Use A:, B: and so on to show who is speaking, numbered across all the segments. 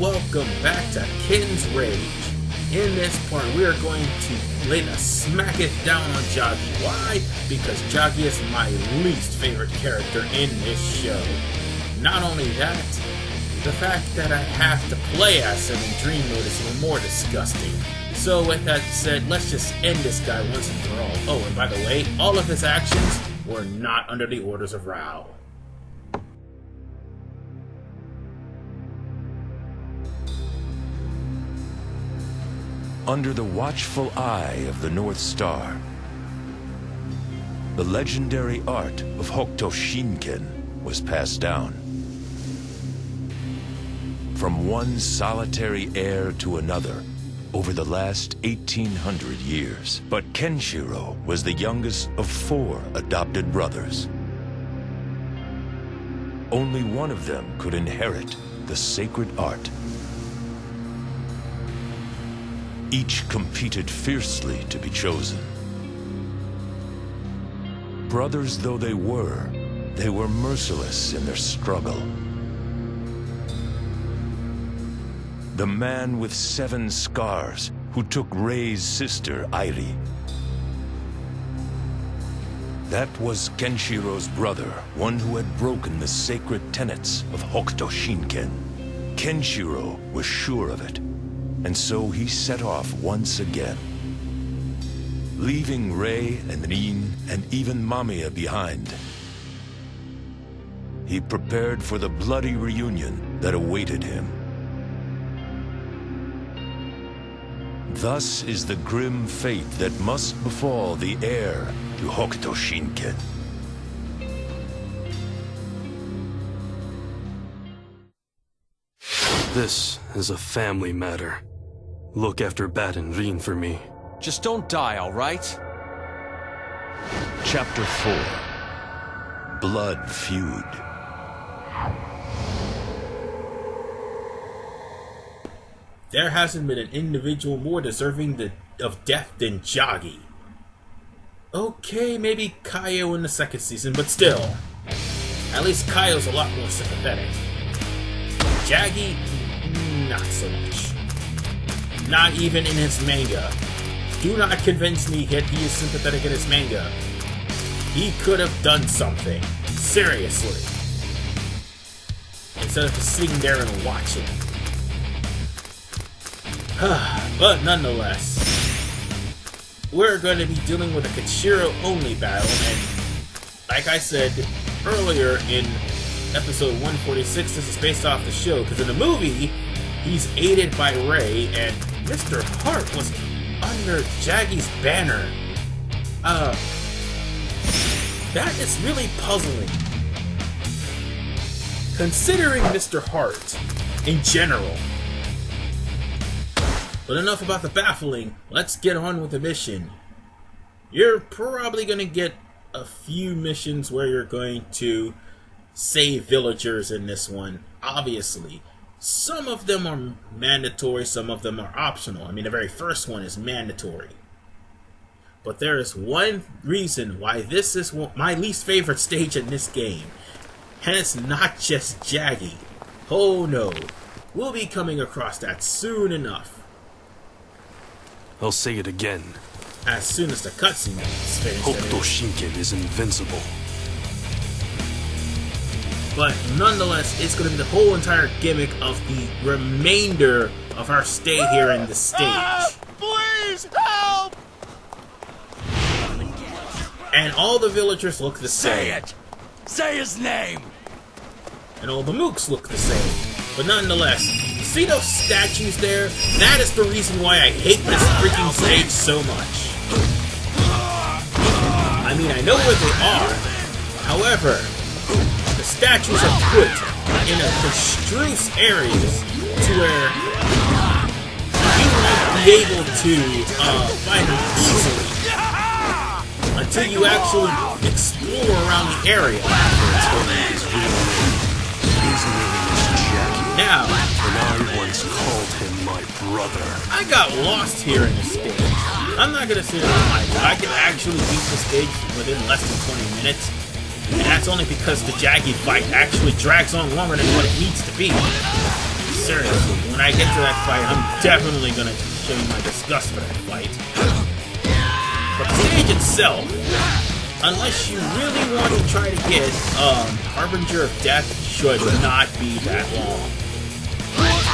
A: welcome back to Ken's Rage. In this part, we are going to lay the smack it down on Jagi. Why? Because Jagi is my least favorite character in this show. Not only that, the fact that I have to play as him in Dream Mode is even more disgusting. So with that said, let's just end this guy once and for all. Oh, and by the way, all of his actions were not under the orders of Rao.
B: Under the watchful eye of the North Star, the legendary art of Hokuto Shinken was passed down. From one solitary heir to another over the last 1800 years. But Kenshiro was the youngest of 4 adopted brothers. Only one of them could inherit the sacred art. Each competed fiercely to be chosen. Brothers though they were merciless in their struggle. The man with 7 scars who took Rei's sister, Airi. That was Kenshiro's brother, one who had broken the sacred tenets of Hokuto Shinken. Kenshiro was sure of it. And so he set off once again, leaving Rei and Rin and even Mamiya behind. He prepared for the bloody reunion that awaited him. Thus is the grim fate that must befall the heir to Hokuto Shinken.
C: This is a family matter. Look after Bat and Rin for me.
D: Just don't die, all right?
B: Chapter 4. Blood Feud.
A: There hasn't been an individual more deserving of death than Jagi. Okay, maybe Kaio in the second season, but still. At least Kaio's a lot more sympathetic. Jagi, not so much. Not even in his manga. Do not convince me that he is sympathetic in his manga. He could have done something. Seriously. Instead of just sitting there and watching. But nonetheless, we're going to be dealing with a Kenshiro-only battle, and like I said earlier in episode 146, this is based off the show, because in the movie, he's aided by Rei, and Mr. Hart was under Jagi's banner. That is really puzzling. Considering Mr. Hart in general. But enough about the baffling, let's get on with the mission. You're probably going to get a few missions where you're going to save villagers in this one, obviously. Some of them are mandatory, some of them are optional. I mean, the very first one is mandatory. But there is one reason why this is my least favorite stage in this game. And it's not just Jagi. Oh no. We'll be coming across that soon enough.
C: I'll say it again.
A: As soon as the cutscene is finished.
C: Hokuto Shinken is invincible.
A: But nonetheless, it's going to be the whole entire gimmick of the remainder of our stay here in the stage.
D: Please help!
A: And all the villagers look the same.
D: Say it! Say his name!
A: And all the mooks look the same. But nonetheless, see those statues there? That is the reason why I hate this freaking stage so much. I mean, I know where they are. However, the statues are put in a abstruse areas to where you won't be able to find them easily until you actually explore around the area. Now,
C: and I once called him my brother.
A: I got lost here in the stage. I'm not gonna say that I can actually beat the stage within less than 20 minutes. And that's only because the Jagi fight actually drags on longer than what it needs to be. Seriously, when when I get to that fight, I'm definitely gonna show you my disgust for that fight. But the stage itself, unless you really want to try to get Harbinger of Death, should not be that long.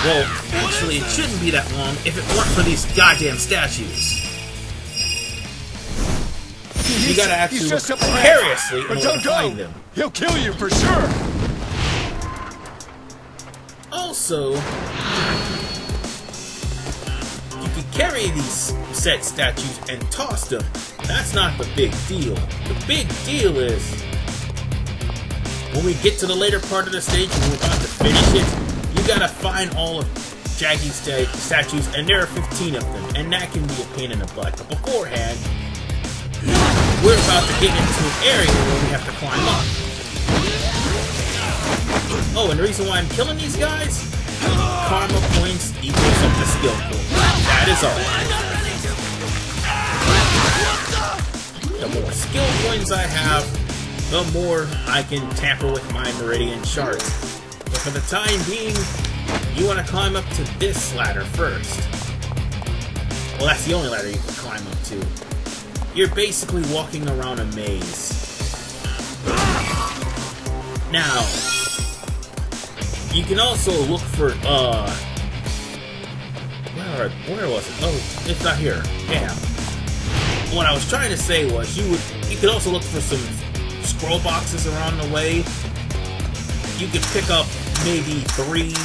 A: Well, actually, it shouldn't be that long if it weren't for these goddamn statues. You gotta actually look precariously in order to find them.
D: He'll kill you for sure.
A: Also, you could carry these set statues and toss them. That's not the big deal. The big deal is when we get to the later part of the stage and we're about to finish it, you gotta find all of Jagi's statues, and there are 15 of them, and that can be a pain in the butt. But beforehand, we're about to get into an area where we have to climb up. Oh, and the reason why I'm killing these guys? Karma points equals up to skill points. That is all. The more skill points I have, the more I can tamper with my Meridian shards. But for the time being, you want to climb up to this ladder first. Well, that's the only ladder you can climb up to. You're basically walking around a maze. Now, you can also look for, where was it? Oh, it's not here. Damn. What I was trying to say was, you could also look for some scroll boxes around the way. You could pick up maybe 3,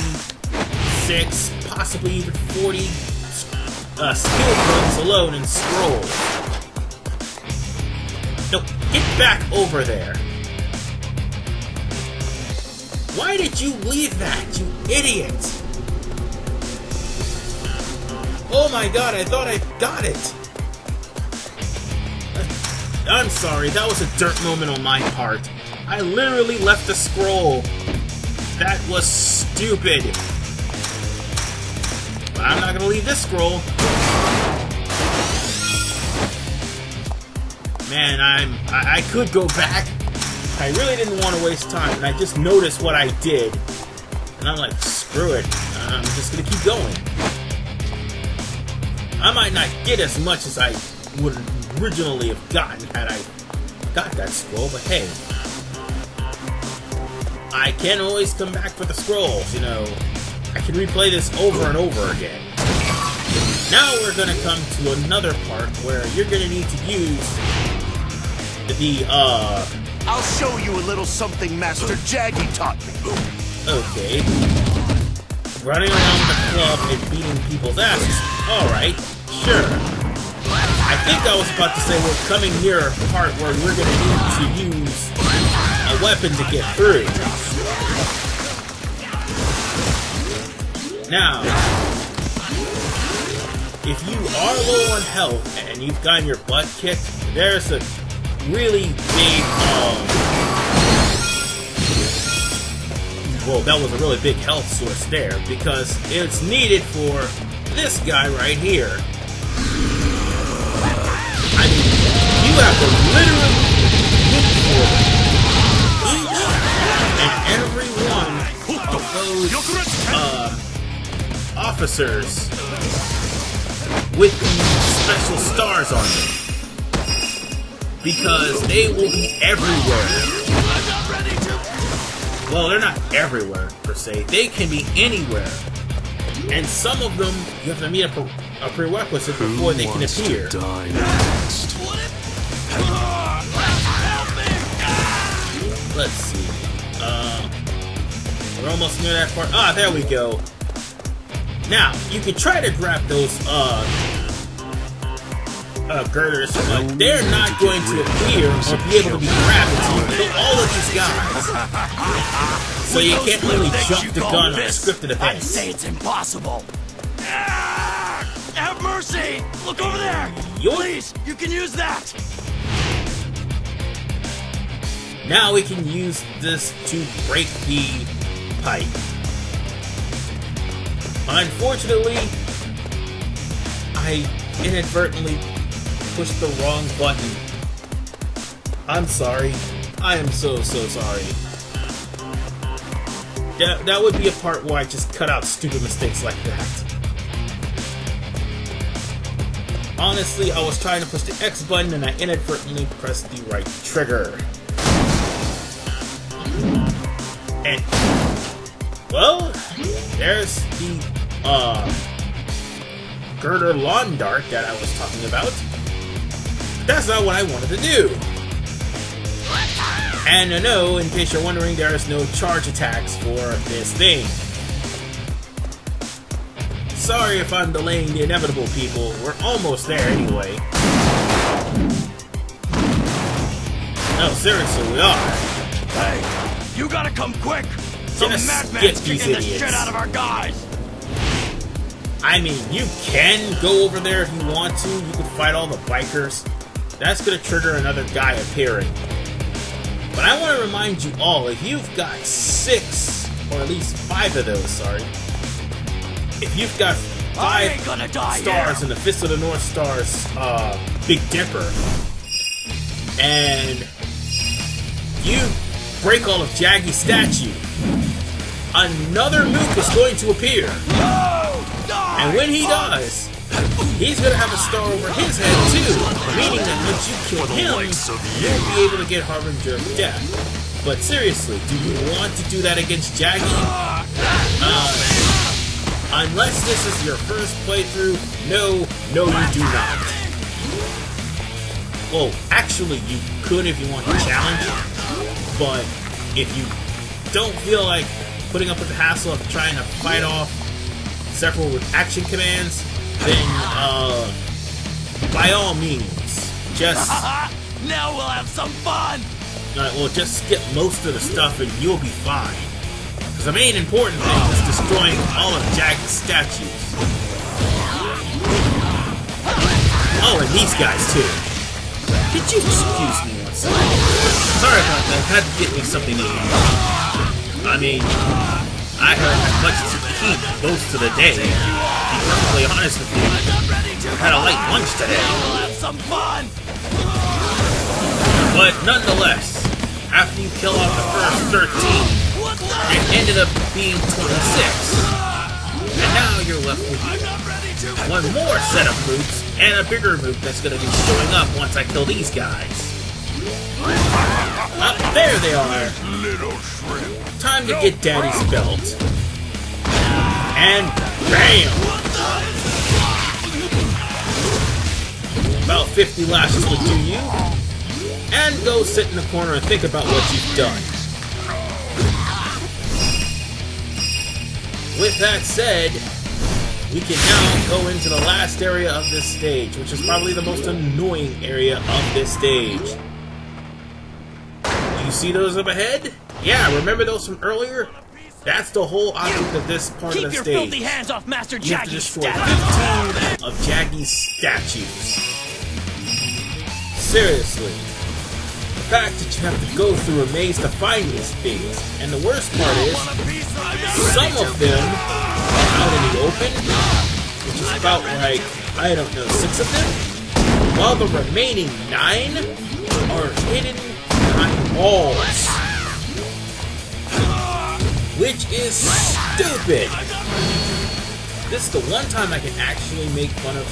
A: 6, possibly even 40 skill points alone and scroll. No, get back over there. Why did you leave that, you idiot? Oh my god, I thought I got it. I'm sorry, that was a dirt moment on my part. I literally left the scroll. That was stupid. But I'm not gonna leave this scroll. Man, I could go back. I really didn't want to waste time, and I just noticed what I did. And I'm like, screw it. I'm just gonna keep going. I might not get as much as I would originally have gotten had I got that scroll, but hey. I can always come back for the scrolls, you know. I can replay this over and over again. Now we're gonna come to another part where you're gonna need to use the,
D: I'll show you a little something Master Jagi taught me.
A: Okay. Running around the club and beating people's asses. Alright, sure. I think I was about to say we're coming near a part where we're gonna need to use a weapon to get through. Now, if you are low on health and you've gotten your butt kicked, there's a really big, well, that was a really big health source there, because it's needed for this guy right here. I mean, you have to literally look for each and every one of those, officers with these special stars on them. Because they will be everywhere. Well, they're not everywhere, per se. They can be anywhere. And some of them, you have to meet a prerequisite before they can appear. Let's see. We're almost near that part. Ah, there we go. Now, you can try to grab those, girders, but they're not going to appear or be able to be grabbed until you kill all of these guys. So you can't really jump the gun on scripted events.
D: I'd say it's impossible. Have mercy! Look over there! Please, you can use that!
A: Now we can use this to break the pipe. Unfortunately, I inadvertently pushed the wrong button. I'm sorry. I am so sorry. that would be a part where I just cut out stupid mistakes like that. Honestly, I was trying to push the X button and I inadvertently pressed the right trigger. And, well, there's the, girder lawn dart that I was talking about. That's not what I wanted to do. And no, in case you're wondering, there is no charge attacks for this thing. Sorry if I'm delaying the inevitable, people. We're almost there anyway. No, seriously, we are.
D: Hey, you gotta come quick! Some
A: Just
D: madman's
A: get these
D: kicking the
A: idiots.
D: shit out of our guys!
A: I mean, you can go over there if you want to. You can fight all the bikers. That's gonna trigger another guy appearing. But I want to remind you all, if you've got 6, or at least 5 of those, sorry. If you've got 5 stars in the Fist of the North Star's Big Dipper, and you break all of Jagi's statue, another Mook is going to appear. And when he does, he's going to have a star over his head too, meaning that once you kill him, you'll be able to get Harbinger of Death. But seriously, do you want to do that against Jagi? Unless this is your first playthrough, no, you do not. Well, actually, you could if you want to challenge, but if you don't feel like putting up with the hassle of trying to fight off several action commands, then, by all means, just...
D: Now we'll have some fun!
A: Alright, well, just skip most of the stuff and you'll be fine. Because the main important thing is destroying all of Jagi's statues. Oh, and these guys, too. Could you excuse me one second? Sorry about that, had to get me something to eat. I mean, I haven't had much to eat most of the day. To be perfectly honest with you, I had a light lunch today.
D: We'll have some fun!
A: But nonetheless, after you kill off the first 13, it ended up being 26. And now you're left with one more set of mooks and a bigger mook that's going to be showing up once I kill these guys. There they are. Time to get Daddy's belt. And bam! About 50 lashes would do you. And go sit in the corner and think about what you've done. With that said, we can now go into the last area of this stage, which is probably the most annoying area of this stage. You see those up ahead? Yeah, remember those from earlier? That's the whole object of this part of the stage.
D: Keep your filthy hands off Master
A: You have to
D: Jagi's
A: destroy
D: statue!
A: 15 of Jagi's statues. Seriously. The fact that you have to go through a maze to find these things, and the worst part is, some of them are out in the open, which is about like, I don't know, 6 of them, while the remaining 9 are hidden behind walls, which is stupid. This is the one time I can actually make fun of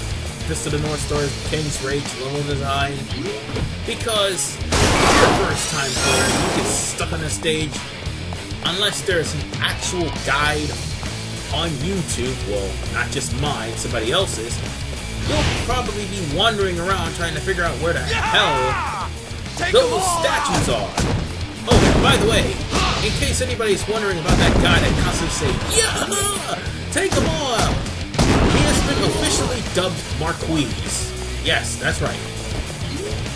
A: Fist of the North Star's Ken and Rei level design, because if you're a first time player and you get stuck on a stage, unless there's an actual guide on YouTube, well, not just mine, somebody else's, you'll probably be wandering around trying to figure out where the hell those statues are. Oh, and by the way, in case anybody's wondering about that guy that constantly say, yeah, take them all out, he has been officially dubbed Marquise. Yes, that's right.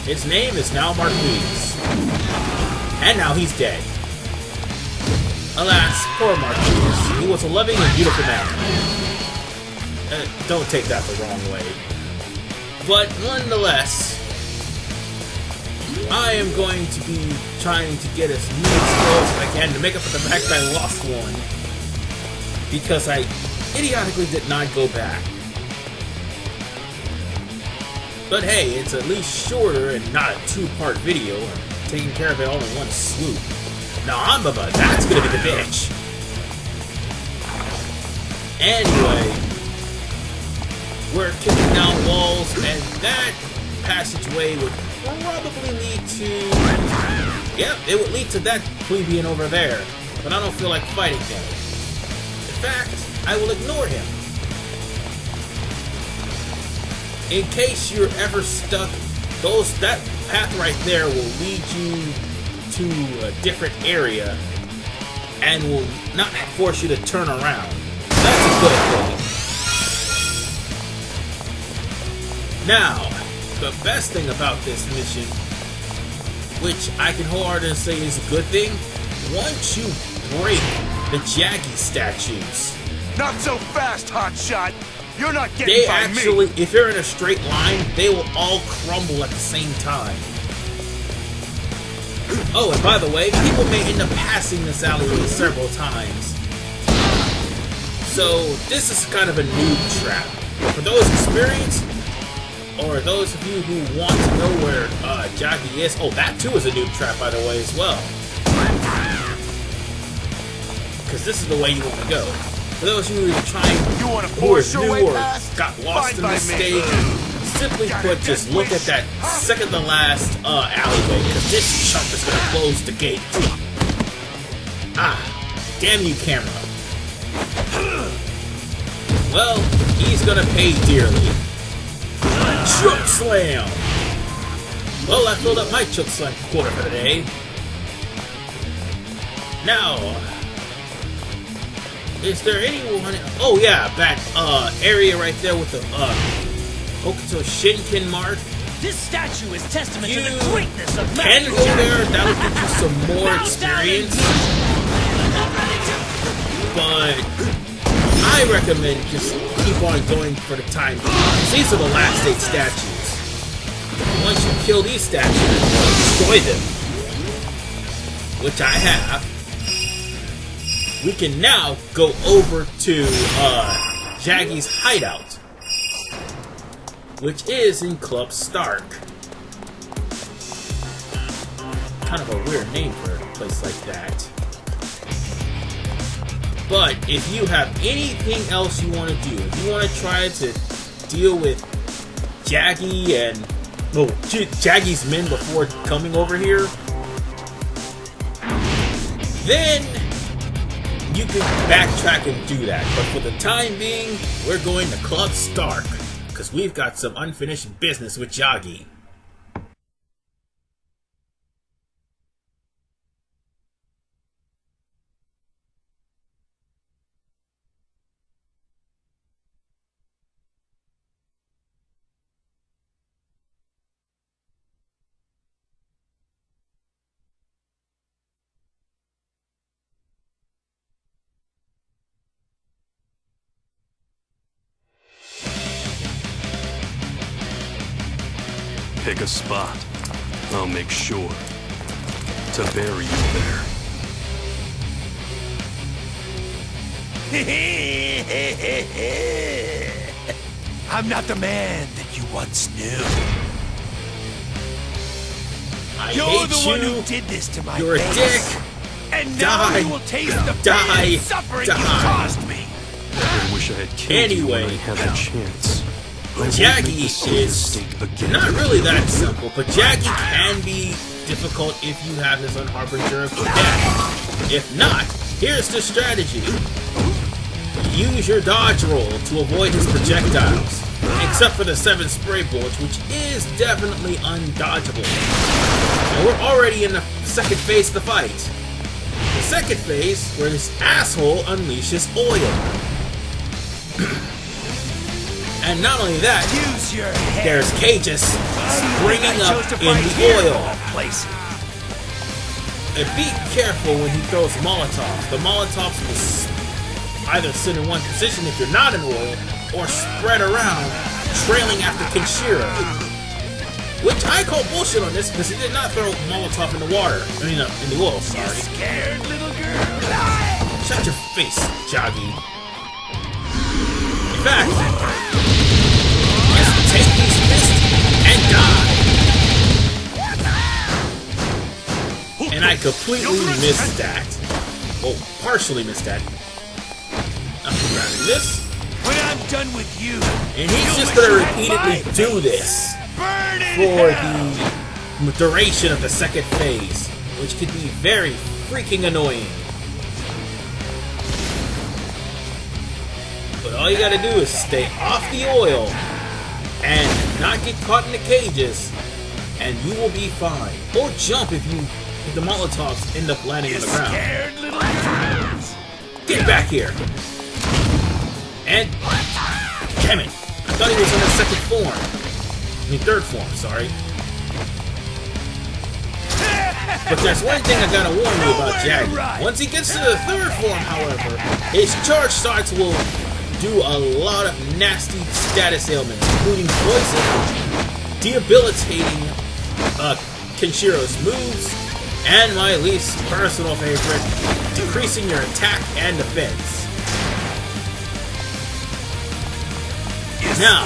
A: His name is now Marquise. And now he's dead. Alas, poor Marquise. He was a loving and beautiful man. Don't take that the wrong way. But nonetheless, I am going to be trying to get as many scrolls as I can to make up for the fact that I lost one. Because I idiotically did not go back. But hey, it's at least shorter and not a 2-part video. I'm taking care of it all in one swoop. Now, that's gonna be the bitch. Anyway, we're kicking down walls, and that passageway would probably lead to... Yep, it would lead to that plebeian over there. But I don't feel like fighting him. In fact, I will ignore him. In case you're ever stuck, that path right there will lead you to a different area and will not force you to turn around. That's a good thing. Now, the best thing about this mission, which I can wholeheartedly say is a good thing, once you break the Jagi statues,
D: Not so fast, hotshot. You're not getting
A: they
D: by
A: actually,
D: me.
A: if you're in a straight line, they will all crumble at the same time. Oh, and by the way, people may end up passing this alleyway several times. So, this is kind of a noob trap. For those experienced, or those of you who want to know where Jagi is, oh, that too is a noob trap, by the way, as well. Because this is the way you want to go. For those of you who are trying,
D: You want to
A: who are
D: force your way
A: new or
D: past?
A: got lost in
D: Fine by
A: the
D: me.
A: stage, simply put, just look at that second to last alleyway, because this chump is going to close the gate. Ah, damn you, camera. Well, he's going to pay dearly. Choke slam! Well, I filled up my choke slam quota for today. Now, is there anyone... Oh yeah, that area right there with the Hokuto Shinken mark.
E: This statue is testament to
A: You
E: the greatness of
A: can
E: Master
A: go
E: Jagi.
A: there, that'll get you some more experience. But I recommend just keep on going for the time being. These are the last 8 statues. Once you kill these statues, destroy them, which I have, we can now go over to Jagi's hideout, which is in Club Stark. Kind of a weird name for a place like that. But if you have anything else you want to do, if you want to try to deal with Jagi and Jagi's men before coming over here, then you can backtrack and do that. But for the time being, we're going to Club Stark, because we've got some unfinished business with Jagi.
C: Pick a spot. I'll make sure to bury you there.
D: I'm not the man that you once knew.
A: I
D: You're
A: hate
D: the one
A: you.
D: who did this to my
A: You're a
D: face.
A: dick.
D: And now
A: Die.
D: you will taste the
A: Die.
D: pain and suffering you
A: Die.
D: caused me.
C: I wish I had killed you when I
A: Anyway,
C: had a chance. I won't
A: Jagi
C: make the same
A: is
C: mistake again.
A: not really that simple, but Jagi can be difficult if you have his Unharbinger of Death. If not, here's the strategy. Use your dodge roll to avoid his projectiles, except for the 7 spray bullets, which is definitely undodgeable. And we're already in the second phase of the fight. The second phase, where this asshole unleashes oil. And not only that,
D: Use your head.
A: there's cages springing
D: I
A: up
D: chose to
A: in
D: fight
A: the
D: here of
A: oil.
D: all places.
A: And be careful when he throws Molotovs. The Molotovs will either sit in one position if you're not in oil, or spread around, trailing after Kenshiro. Which I call bullshit on this, because he did not throw Molotov in the water. I mean, in the oil, sorry.
D: Scared little girl.
A: Shut your face, Jagi. In fact, just take these fists and die. And I completely missed that. Well, partially missed that. after this.
D: When I'm done with you,
A: And he's just gonna repeatedly do this for the duration of the second phase, which could be very freaking annoying. But all you gotta do is stay off the oil and not get caught in the cages, and you will be fine. Or jump if the Molotovs end up landing on the ground.
D: scared little girls.
A: Get back here! And damn it! I thought he was in the second form. I mean third form, sorry. But there's one thing I gotta warn you about Jagi. Once he gets to the third form, however, his charge shots will do a lot of nasty status ailments, including poison, debilitating Kenshiro's moves, and my least personal favorite, decreasing your attack and defense. Now,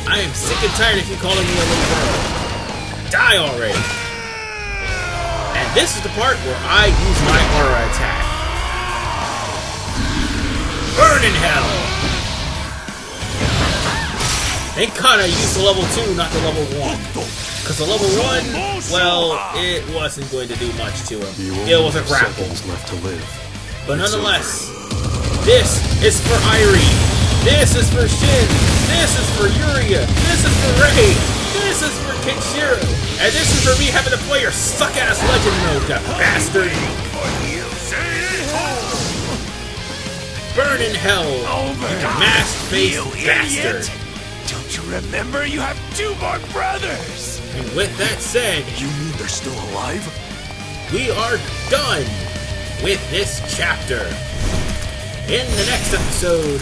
A: I am sick and tired of you calling me a little girl. Die already! And this is the part where I use my aura attack. Burn in hell! Thank God I used the level 2, not the level 1. Because the level 1, well, it wasn't going to do much to him. It was a grapple.
C: Left to live.
A: But nonetheless, this is for Irene. This is for Shin. This is for Yuria. This is for Rei. This is for Kenshiro. And this is for me having to play your suck-ass legend mode, you bastard. Burn in hell, you mask-faced bastard.
D: Don't you remember you have 2 more brothers?
A: And with that said,
D: You mean they're still alive?
A: we are done with this chapter. In the next episode,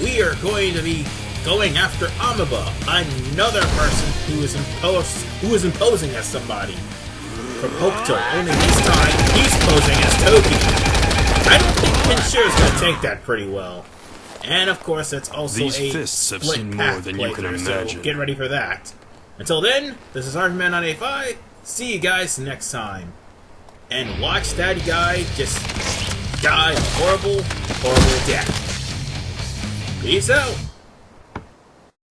A: we are going to be going after Amaba, another person who is imposing as somebody from Hokuto. Only this time, he's posing as Toki. I don't think Kenshiro's gonna take that pretty well. And of course, that's also
C: These
A: a
C: fists have
A: split
C: seen
A: path
C: more than you can
A: playthrough, so
C: imagine.
A: get ready for that. Until then, this is RVMan on A5. See you guys next time. And watch that guy just die a horrible, horrible death. Peace out.